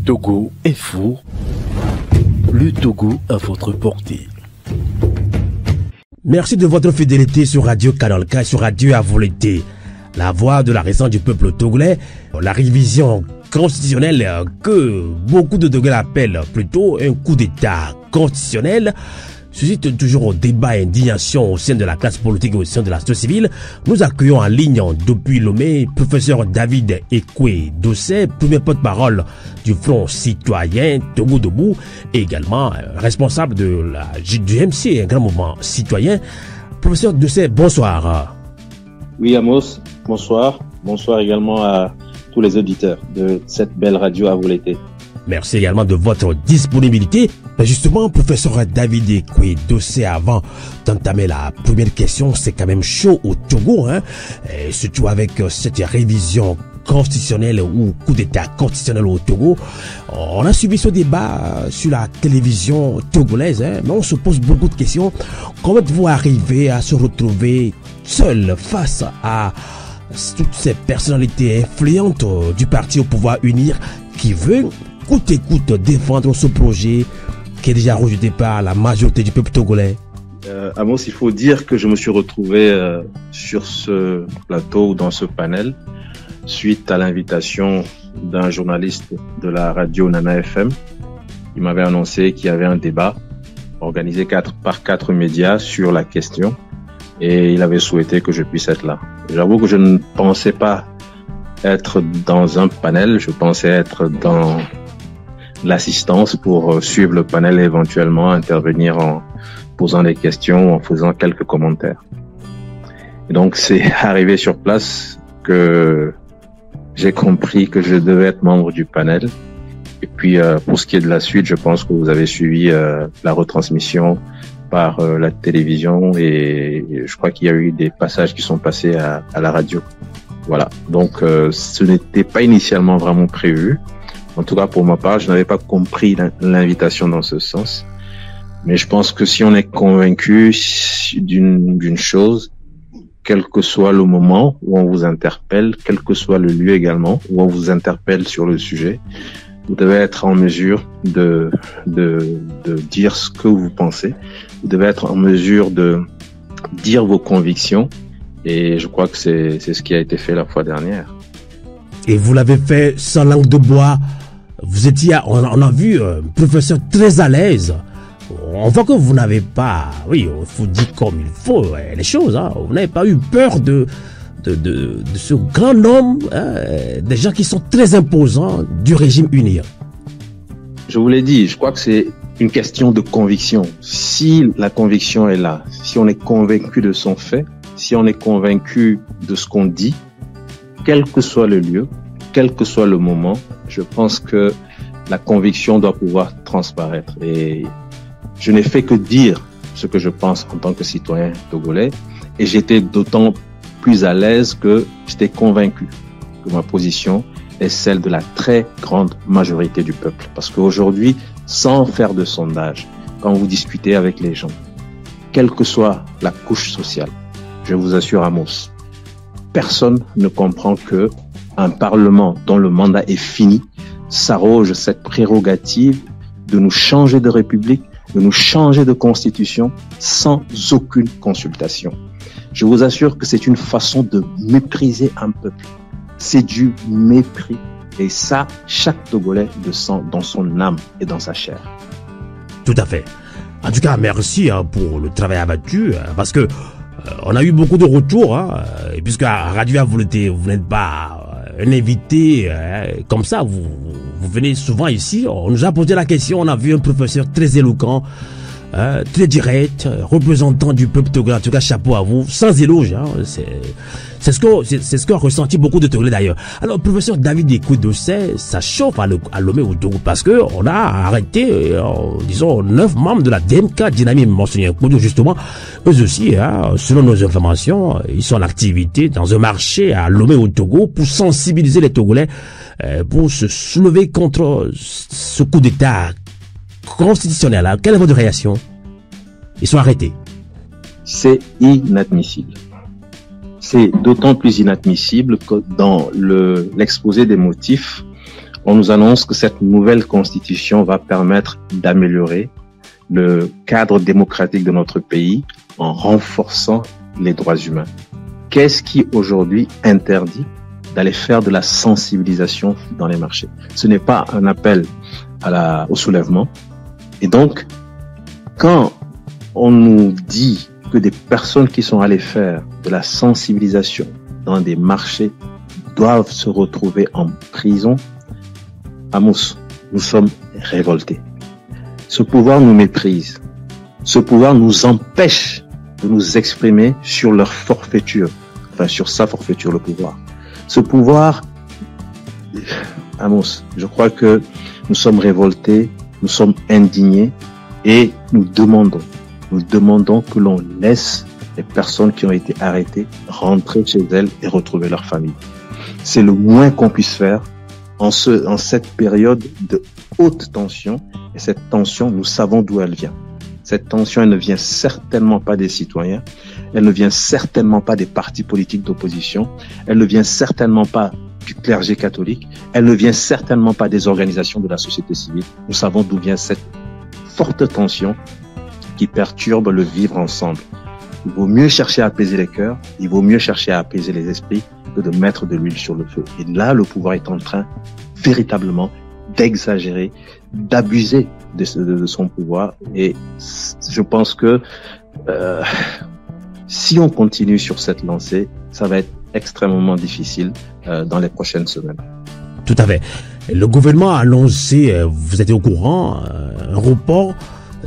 Togo Info, le Togo à votre portée. Merci de votre fidélité sur Radio Canal K, sur Radio à volonté. La voix de la raison du peuple togolais, la révision constitutionnelle que beaucoup de Togolais appellent plutôt un coup d'état constitutionnel, suscite toujours débat et indignation au sein de la classe politique et au sein de la société civile. Nous accueillons en ligne depuis Lomé professeur David Ekwe Dossé, premier porte-parole du Front citoyen Togo Debout, et également responsable du MC, un grand mouvement citoyen. Professeur Dossé, bonsoir. Oui, Amos, bonsoir. Bonsoir également à tous les auditeurs de cette belle radio à volonté. Merci également de votre disponibilité. Justement, professeur David Ekwe Dossé, avant d'entamer la première question, c'est quand même chaud au Togo, hein, et surtout avec cette révision constitutionnelle ou coup d'état constitutionnel au Togo. On a suivi ce débat sur la télévision togolaise, hein, mais on se pose beaucoup de questions. Comment êtes-vous arrivé à se retrouver seul face à toutes ces personnalités influentes du parti au pouvoir unir qui veut coûte et coûte défendre ce projet qui est déjà rejeté par la majorité du peuple togolais? Amos, il faut dire que je me suis retrouvé sur ce plateau, dans ce panel, suite à l'invitation d'un journaliste de la radio Nana FM. Il m'avait annoncé qu'il y avait un débat organisé par 4 médias sur la question et il avait souhaité que je puisse être là. J'avoue que je ne pensais pas être dans un panel, je pensais être dans l'assistance pour suivre le panel et éventuellement intervenir en posant des questions, en faisant quelques commentaires. Et donc c'est arrivé sur place que j'ai compris que je devais être membre du panel. Et puis pour ce qui est de la suite, je pense que vous avez suivi la retransmission par la télévision et je crois qu'il y a eu des passages qui sont passés à la radio. Voilà, donc ce n'était pas initialement vraiment prévu. En tout cas, pour ma part, je n'avais pas compris l'invitation dans ce sens. Mais je pense que si on est convaincu d'une chose, quel que soit le moment où on vous interpelle, quel que soit le lieu également où on vous interpelle sur le sujet, vous devez être en mesure de dire ce que vous pensez. Vous devez être en mesure de dire vos convictions. Et je crois que c'est ce qui a été fait la fois dernière. Et vous l'avez fait sans langue de bois. Vous étiez, on a vu un professeur très à l'aise. On voit que vous n'avez pas, oui, il faut dire comme il faut les choses, hein. Vous n'avez pas eu peur de ce grand homme, hein, des gens qui sont très imposants du régime uni. Je vous l'ai dit, je crois que c'est une question de conviction. Si la conviction est là, si on est convaincu de son fait, si on est convaincu de ce qu'on dit, quel que soit le lieu, quel que soit le moment, je pense que la conviction doit pouvoir transparaître. Et je n'ai fait que dire ce que je pense en tant que citoyen togolais. Et j'étais d'autant plus à l'aise que j'étais convaincu que ma position est celle de la très grande majorité du peuple. Parce qu'aujourd'hui, sans faire de sondage, quand vous discutez avec les gens, quelle que soit la couche sociale, je vous assure, Amos, personne ne comprend que un Parlement dont le mandat est fini s'arroge cette prérogative de nous changer de république, de nous changer de constitution sans aucune consultation. Je vous assure que c'est une façon de mépriser un peuple. C'est du mépris. Et ça, chaque Togolais le sent dans son âme et dans sa chair. Tout à fait. En tout cas, merci pour le travail abattu, parce que on a eu beaucoup de retours, hein, et puisque à Radio à volonté, vous n'êtes pas un invité comme ça, vous venez souvent ici, on nous a posé la question, on a vu un professeur très éloquent, très direct, représentant du peuple togolais, en tout cas chapeau à vous, sans éloge, hein, c'est ce qu'a ressenti beaucoup de Togolais d'ailleurs. Alors professeur David Ekwe Dossé, ça chauffe à Lomé au Togo parce que on a arrêté, disons 9 membres de la DMK Dynamique Monseigneur Kodo justement, eux aussi, hein, selon nos informations, ils sont en activité dans un marché à Lomé au Togo pour sensibiliser les Togolais, pour se soulever contre ce coup d'état constitutionnel. Alors, quelle est votre réaction? Ils sont arrêtés. C'est inadmissible. C'est d'autant plus inadmissible que dans l'exposé des motifs, On nous annonce que cette nouvelle constitution va permettre d'améliorer le cadre démocratique de notre pays en renforçant les droits humains. Qu'est-ce qui aujourd'hui interdit d'aller faire de la sensibilisation dans les marchés? Ce n'est pas un appel au soulèvement. Et donc, quand on nous dit que des personnes qui sont allées faire de la sensibilisation dans des marchés doivent se retrouver en prison, Amos, nous sommes révoltés. Ce pouvoir nous méprise. Ce pouvoir nous empêche de nous exprimer sur leur forfaiture, enfin sur sa forfaiture, le pouvoir. Ce pouvoir, Amos, je crois que nous sommes révoltés, nous sommes indignés et nous demandons que l'on laisse les personnes qui ont été arrêtées rentrer chez elles et retrouver leur famille. C'est le moins qu'on puisse faire en cette période de haute tension. Et cette tension, nous savons d'où elle vient. Cette tension, elle ne vient certainement pas des citoyens. Elle ne vient certainement pas des partis politiques d'opposition. Elle ne vient certainement pas du clergé catholique. Elle ne vient certainement pas des organisations de la société civile. Nous savons d'où vient cette forte tension qui perturbe le vivre ensemble. Il vaut mieux chercher à apaiser les cœurs, il vaut mieux chercher à apaiser les esprits que de mettre de l'huile sur le feu. Et là, le pouvoir est en train véritablement d'exagérer, d'abuser de son pouvoir. Et je pense que si on continue sur cette lancée, ça va être extrêmement difficile dans les prochaines semaines. Tout à fait. Le gouvernement a annoncé, vous êtes au courant, un report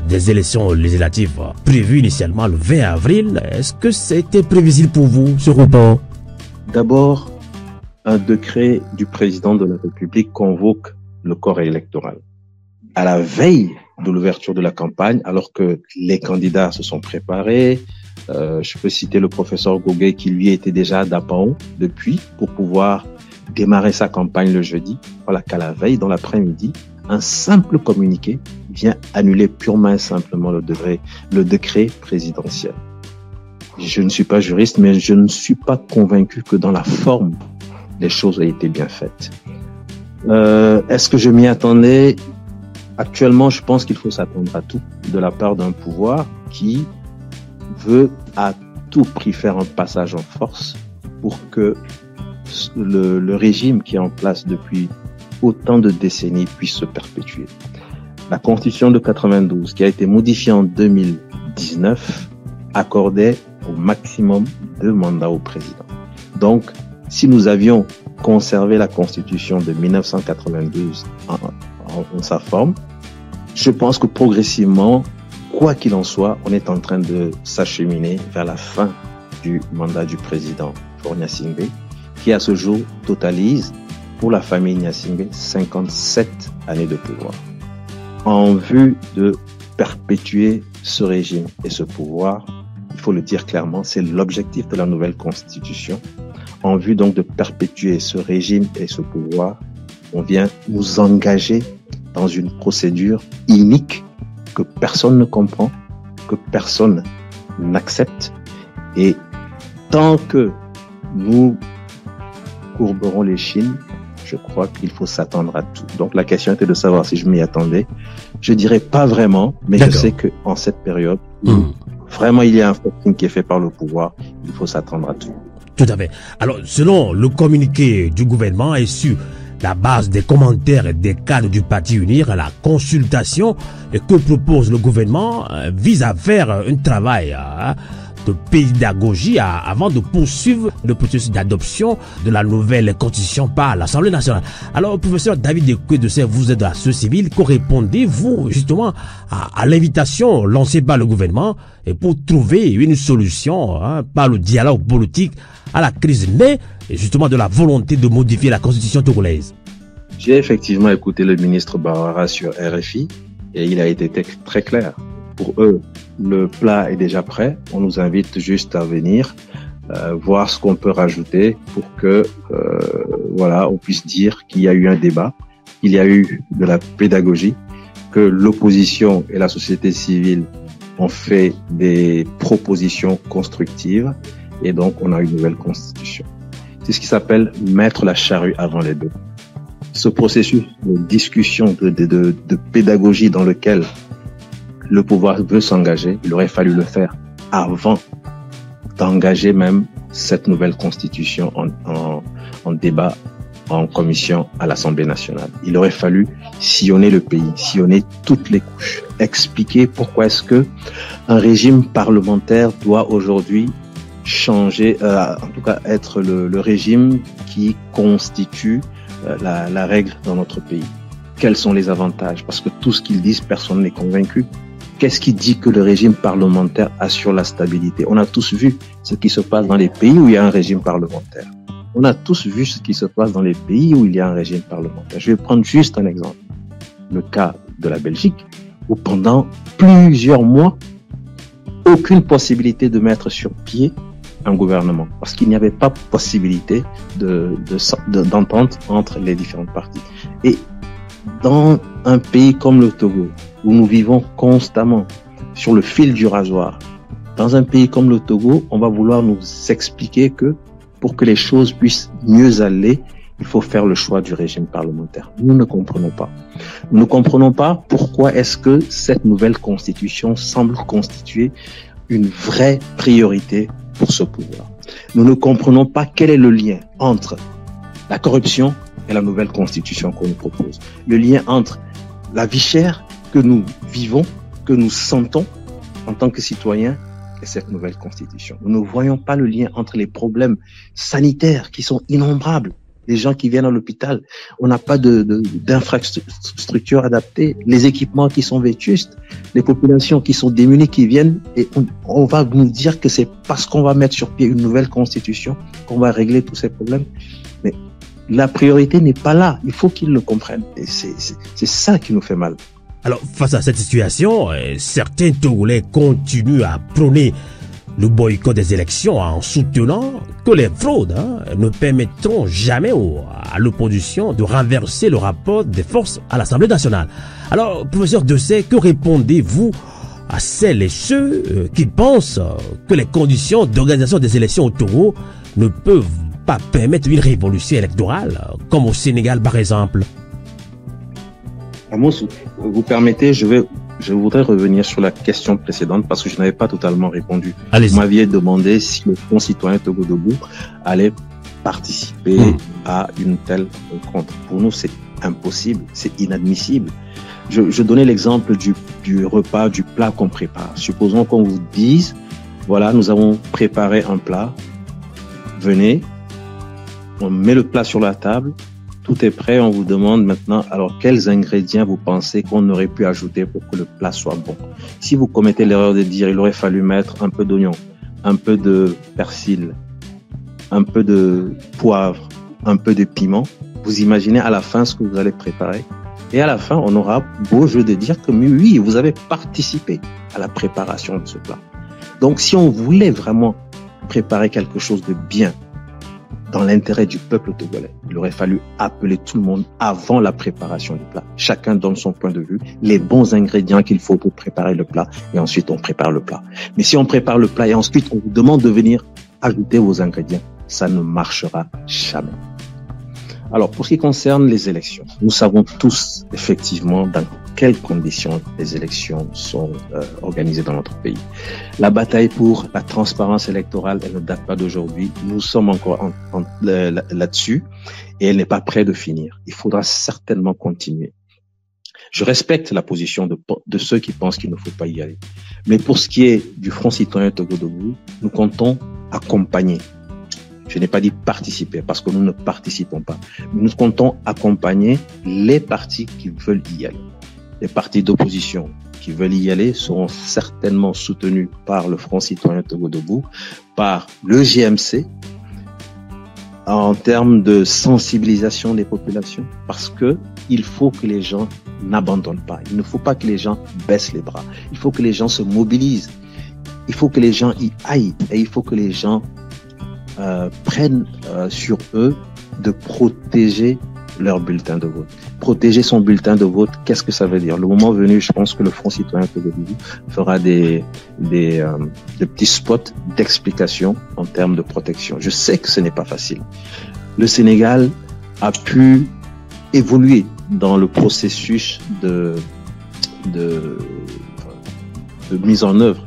des élections législatives prévues initialement le 20 avril. Est-ce que c'était prévisible pour vous, ce report? D'abord, un décret du président de la République convoque le corps électoral. À la veille de l'ouverture de la campagne, alors que les candidats se sont préparés, je peux citer le professeur Goguet qui lui était déjà à Dapao depuis pour pouvoir démarrer sa campagne le jeudi. Voilà qu'à la veille, dans l'après-midi, un simple communiqué vient annuler purement et simplement le décret présidentiel. Je ne suis pas juriste, mais je ne suis pas convaincu que dans la forme, les choses aient été bien faites. Est-ce que je m'y attendais? Actuellement, je pense qu'il faut s'attendre à tout de la part d'un pouvoir qui veut à tout prix faire un passage en force pour que le régime qui est en place depuis autant de décennies puisse se perpétuer. La Constitution de 92, qui a été modifiée en 2019, accordait au maximum 2 mandats au président. Donc, si nous avions conservé la Constitution de 1992 en sa forme, je pense que progressivement, quoi qu'il en soit, on est en train de s'acheminer vers la fin du mandat du président Faure Gnassingbé, qui à ce jour totalise pour la famille Gnassingbé 57 années de pouvoir. En vue de perpétuer ce régime et ce pouvoir, il faut le dire clairement, c'est l'objectif de la nouvelle constitution. En vue donc de perpétuer ce régime et ce pouvoir, on vient nous engager dans une procédure inique que personne ne comprend, que personne n'accepte. Et tant que nous courberons les chines, je crois qu'il faut s'attendre à tout. Donc la question était de savoir si je m'y attendais. Je dirais pas vraiment, mais je sais que en cette période, vraiment il y a un forcing qui est fait par le pouvoir, il faut s'attendre à tout. Tout à fait. Alors, selon le communiqué du gouvernement et sur la base des commentaires des cadres du Parti Unir, la consultation que propose le gouvernement vise à faire un travail de pédagogie avant de poursuivre le processus d'adoption de la nouvelle constitution par l'Assemblée nationale. Alors, professeur David Ekwe-Dessay, vous êtes de la société civile, que répondez-vous justement à l'invitation lancée par le gouvernement et pour trouver une solution par le dialogue politique à la crise née justement de la volonté de modifier la constitution togolaise? J'ai effectivement écouté le ministre Bawara sur RFI et il a été très clair. Pour eux, le plat est déjà prêt. On nous invite juste à venir voir ce qu'on peut rajouter pour que on puisse dire qu'il y a eu un débat, qu'il y a eu de la pédagogie, que l'opposition et la société civile ont fait des propositions constructives et donc on a une nouvelle constitution. C'est ce qui s'appelle mettre la charrue avant les bœufs. ce processus de discussion, de pédagogie dans lequel le pouvoir veut s'engager, il aurait fallu le faire avant d'engager même cette nouvelle constitution en débat en commission à l'Assemblée nationale. Il aurait fallu sillonner le pays, sillonner toutes les couches, expliquer pourquoi est-ce que un régime parlementaire doit aujourd'hui changer, en tout cas être le régime qui constitue la règle dans notre pays. Quels sont les avantages? Parce que tout ce qu'ils disent, personne n'est convaincu. Qu'est-ce qui dit que le régime parlementaire assure la stabilité? On a tous vu ce qui se passe dans les pays où il y a un régime parlementaire. On a tous vu ce qui se passe dans les pays où il y a un régime parlementaire. Je vais prendre juste un exemple. Le cas de la Belgique, où pendant plusieurs mois, aucune possibilité de mettre sur pied un gouvernement, parce qu'il n'y avait pas possibilité d'entente entre les différentes parties. Et dans un pays comme le Togo, où nous vivons constamment sur le fil du rasoir, dans un pays comme le Togo, on va vouloir nous expliquer que pour que les choses puissent mieux aller, il faut faire le choix du régime parlementaire. Nous ne comprenons pas. Nous ne comprenons pas pourquoi est-ce que cette nouvelle constitution semble constituer une vraie priorité pour ce pouvoir. Nous ne comprenons pas quel est le lien entre la corruption et la nouvelle constitution qu'on nous propose. Le lien entre la vie chère que nous vivons, que nous sentons en tant que citoyens, et cette nouvelle constitution. Nous ne voyons pas le lien entre les problèmes sanitaires qui sont innombrables. Les gens qui viennent à l'hôpital, on n'a pas d'infrastructures adaptées, les équipements qui sont vétustes, les populations qui sont démunies qui viennent, et on va nous dire que c'est parce qu'on va mettre sur pied une nouvelle constitution qu'on va régler tous ces problèmes. Mais la priorité n'est pas là. Il faut qu'ils le comprennent. Et c'est ça qui nous fait mal. Alors, face à cette situation, certains Togolais continuent à prôner le boycott des élections en soutenant que les fraudes ne permettront jamais à l'opposition de renverser le rapport des forces à l'Assemblée nationale. Alors, professeur Dessay, que répondez-vous à celles et ceux qui pensent que les conditions d'organisation des élections au Togo ne peuvent pas permettre une révolution électorale, comme au Sénégal par exemple? Amos, vous permettez, je voudrais revenir sur la question précédente parce que je n'avais pas totalement répondu. Vous m'aviez demandé si le Front citoyen Togo Debout allait participer à une telle rencontre. Pour nous, c'est impossible, c'est inadmissible. Je donnais l'exemple du repas, du plat qu'on prépare. Supposons qu'on vous dise, voilà, nous avons préparé un plat, venez, on met le plat sur la table, tout est prêt, on vous demande maintenant, alors quels ingrédients vous pensez qu'on aurait pu ajouter pour que le plat soit bon? Si vous commettez l'erreur de dire, il aurait fallu mettre un peu d'oignon, un peu de persil, un peu de poivre, un peu de piment, vous imaginez à la fin ce que vous allez préparer. Et à la fin, on aura beau jeu de dire que oui, vous avez participé à la préparation de ce plat. Donc, si on voulait vraiment préparer quelque chose de bien, dans l'intérêt du peuple togolais, il aurait fallu appeler tout le monde avant la préparation du plat. Chacun donne son point de vue, les bons ingrédients qu'il faut pour préparer le plat, et ensuite on prépare le plat. Mais si on prépare le plat et ensuite on vous demande de venir ajouter vos ingrédients, ça ne marchera jamais. Alors, pour ce qui concerne les élections, nous savons tous effectivement dans quelles conditions les élections sont organisées dans notre pays. La bataille pour la transparence électorale, elle ne date pas d'aujourd'hui. Nous sommes encore là-dessus et elle n'est pas près de finir. Il faudra certainement continuer. Je respecte la position de ceux qui pensent qu'il ne faut pas y aller. Mais pour ce qui est du Front citoyen Togo Debout, nous comptons accompagner. Je n'ai pas dit participer parce que nous ne participons pas. Nous comptons accompagner les partis qui veulent y aller. Les partis d'opposition qui veulent y aller seront certainement soutenus par le Front citoyen Togo Debout, par le GMC, en termes de sensibilisation des populations, parce que il faut que les gens n'abandonnent pas. Il ne faut pas que les gens baissent les bras. Il faut que les gens se mobilisent. Il faut que les gens y aillent et il faut que les gens prennent sur eux de protéger leur bulletin de vote. Protéger son bulletin de vote, qu'est-ce que ça veut dire? Le moment venu, je pense que le Front citoyen Togo Debout fera des petits spots d'explication en termes de protection. Je sais que ce n'est pas facile. Le Sénégal a pu évoluer dans le processus de mise en œuvre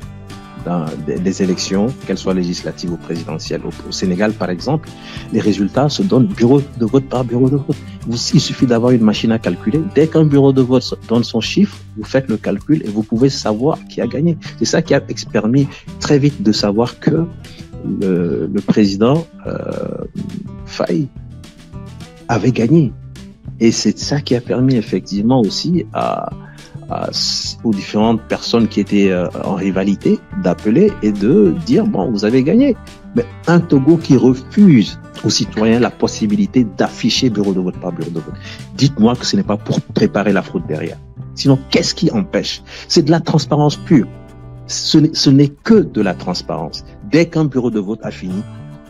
des élections, qu'elles soient législatives ou présidentielles. Au Sénégal, par exemple, les résultats se donnent bureau de vote par bureau de vote. Il suffit d'avoir une machine à calculer. Dès qu'un bureau de vote donne son chiffre, vous faites le calcul et vous pouvez savoir qui a gagné. C'est ça qui a permis très vite de savoir que le président Faye avait gagné. Et c'est ça qui a permis effectivement aussi aux différentes personnes qui étaient en rivalité d'appeler et de dire bon, vous avez gagné. Mais un Togo qui refuse aux citoyens la possibilité d'afficher bureau de vote par bureau de vote, dites-moi que ce n'est pas pour préparer la fraude derrière. Sinon, qu'est-ce qui empêche? C'est de la transparence pure. Ce n'est que de la transparence. Dès qu'un bureau de vote a fini,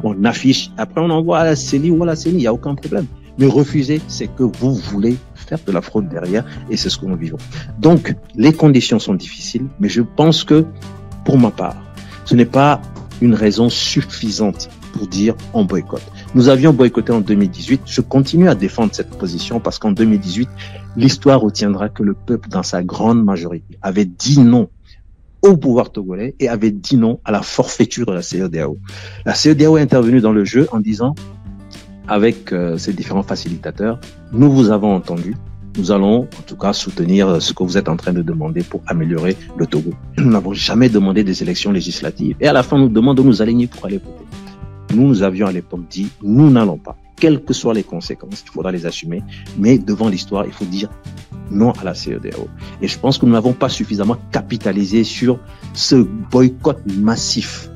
on affiche. Après, on envoie à la CENI ou à la CENI, il n'y a aucun problème. Mais refuser, c'est que vous voulez faire de la fraude derrière et c'est ce que nous vivons. Donc, les conditions sont difficiles, mais je pense que, pour ma part, ce n'est pas une raison suffisante pour dire on boycotte. Nous avions boycotté en 2018. Je continue à défendre cette position parce qu'en 2018, l'histoire retiendra que le peuple, dans sa grande majorité, avait dit non au pouvoir togolais et avait dit non à la forfaiture de la CEDEAO. La CEDEAO est intervenue dans le jeu en disant, avec ces différents facilitateurs, nous vous avons entendu, nous allons en tout cas soutenir ce que vous êtes en train de demander pour améliorer le Togo. Nous n'avons jamais demandé des élections législatives et à la fin nous demandons de nous aligner pour aller voter. Nous avions à l'époque dit, nous n'allons pas, quelles que soient les conséquences, il faudra les assumer, mais devant l'histoire, il faut dire non à la CEDEAO. Et je pense que nous n'avons pas suffisamment capitalisé sur ce boycott massif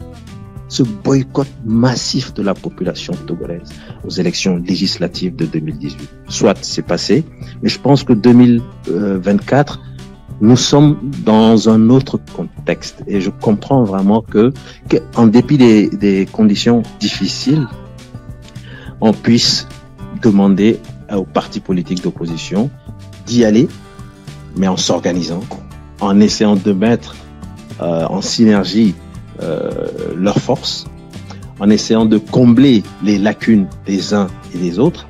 de la population togolaise aux élections législatives de 2018. Soit c'est passé, mais je pense que 2024, nous sommes dans un autre contexte et je comprends vraiment que en dépit des conditions difficiles, on puisse demander aux partis politiques d'opposition d'y aller, mais en s'organisant, en essayant de mettre en synergie leurs forces, en essayant de combler les lacunes des uns et des autres.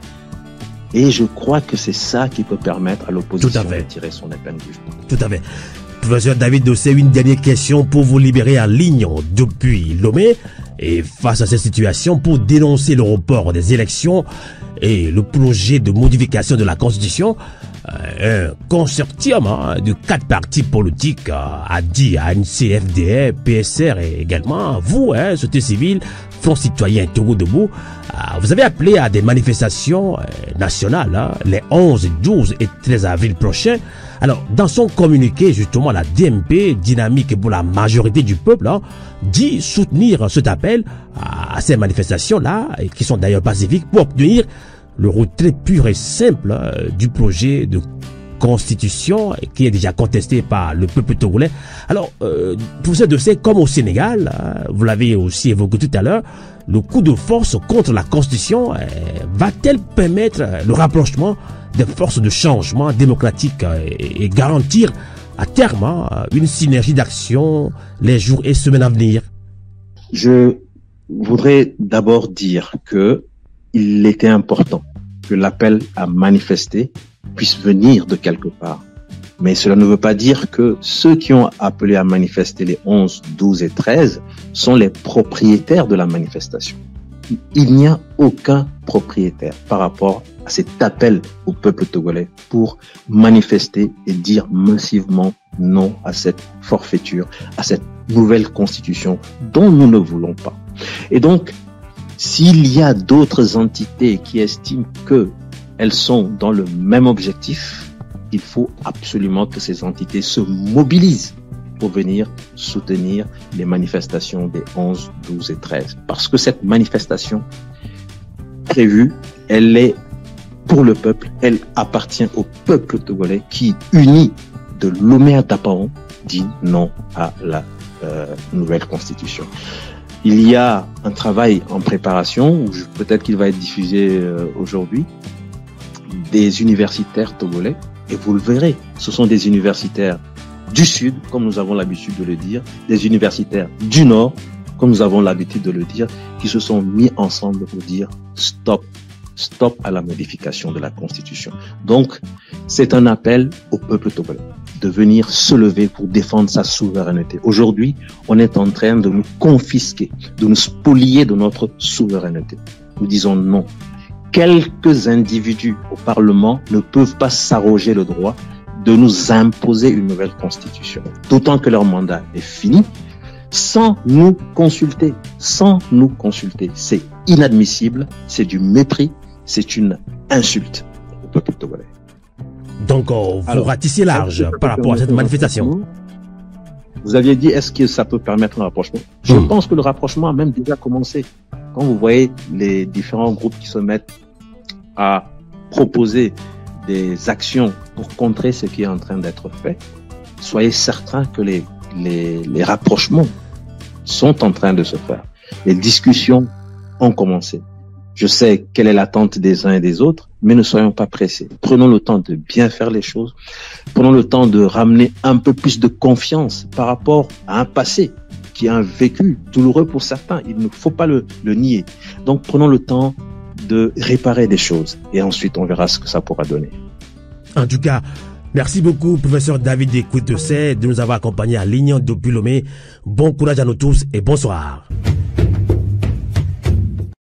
Et je crois que c'est ça qui peut permettre à l'opposition de tirer son épingle du jeu. Tout à fait. Professeur David Dossé, une dernière question pour vous libérer en ligne depuis Lomé. Et face à cette situation, pour dénoncer le report des élections et le projet de modification de la Constitution, un consortium de 4 partis politiques a dit à ANC, FDR, PSR et également vous, société civile, Front Citoyen Togo Debout, vous avez appelé à des manifestations nationales les 11, 12 et 13 avril prochains. Alors, dans son communiqué, justement, la DMP, Dynamique pour la majorité du peuple, dit soutenir cet appel à ces manifestations-là, qui sont d'ailleurs pacifiques, pour obtenir le retrait pur et simple du projet de constitution qui est déjà contesté par le peuple togolais. Alors, professeur Dossé, comme au Sénégal, vous l'avez aussi évoqué tout à l'heure, le coup de force contre la constitution va-t-elle permettre le rapprochement des forces de changement démocratique et garantir à terme une synergie d'action les jours et semaines à venir? Je voudrais d'abord dire que il était important que l'appel à manifester puisse venir de quelque part. Mais cela ne veut pas dire que ceux qui ont appelé à manifester les 11, 12 et 13 sont les propriétaires de la manifestation. Il n'y a aucun propriétaire par rapport à cet appel au peuple togolais pour manifester et dire massivement non à cette forfaiture, à cette nouvelle constitution dont nous ne voulons pas. Et donc, s'il y a d'autres entités qui estiment qu'elles sont dans le même objectif, il faut absolument que ces entités se mobilisent pour venir soutenir les manifestations des 11, 12 et 13. Parce que cette manifestation prévue, elle est pour le peuple, elle appartient au peuple togolais qui, uni de Lomé à Tapaon, dit non à la nouvelle constitution. Il y a un travail en préparation, peut-être qu'il va être diffusé aujourd'hui, des universitaires togolais, et vous le verrez, ce sont des universitaires du Sud, comme nous avons l'habitude de le dire, des universitaires du Nord, comme nous avons l'habitude de le dire, qui se sont mis ensemble pour dire stop stop à la modification de la Constitution. Donc, c'est un appel au peuple togolais de venir se lever pour défendre sa souveraineté. Aujourd'hui, on est en train de nous confisquer, de nous spolier de notre souveraineté. Nous disons non. Quelques individus au Parlement ne peuvent pas s'arroger le droit de nous imposer une nouvelle Constitution, d'autant que leur mandat est fini, sans nous consulter, C'est inadmissible, c'est du mépris, c'est une insulte au peuple togolais. Donc, vous ratissez large par rapport à cette manifestation. Vous aviez dit, est-ce que ça peut permettre un rapprochement? Je pense que le rapprochement a même déjà commencé. Quand vous voyez les différents groupes qui se mettent à proposer des actions pour contrer ce qui est en train d'être fait, soyez certains que les rapprochements sont en train de se faire. Les discussions ont commencé. Je sais quelle est l'attente des uns et des autres, mais ne soyons pas pressés. Prenons le temps de bien faire les choses. Prenons le temps de ramener un peu plus de confiance par rapport à un passé qui a un vécu douloureux pour certains. Il ne faut pas le nier. Donc prenons le temps de réparer des choses et ensuite on verra ce que ça pourra donner. En tout cas, merci beaucoup, professeur David Ekouetesey, de nous avoir accompagnés à Lignan depuis Lomé. Bon courage à nous tous et bonsoir.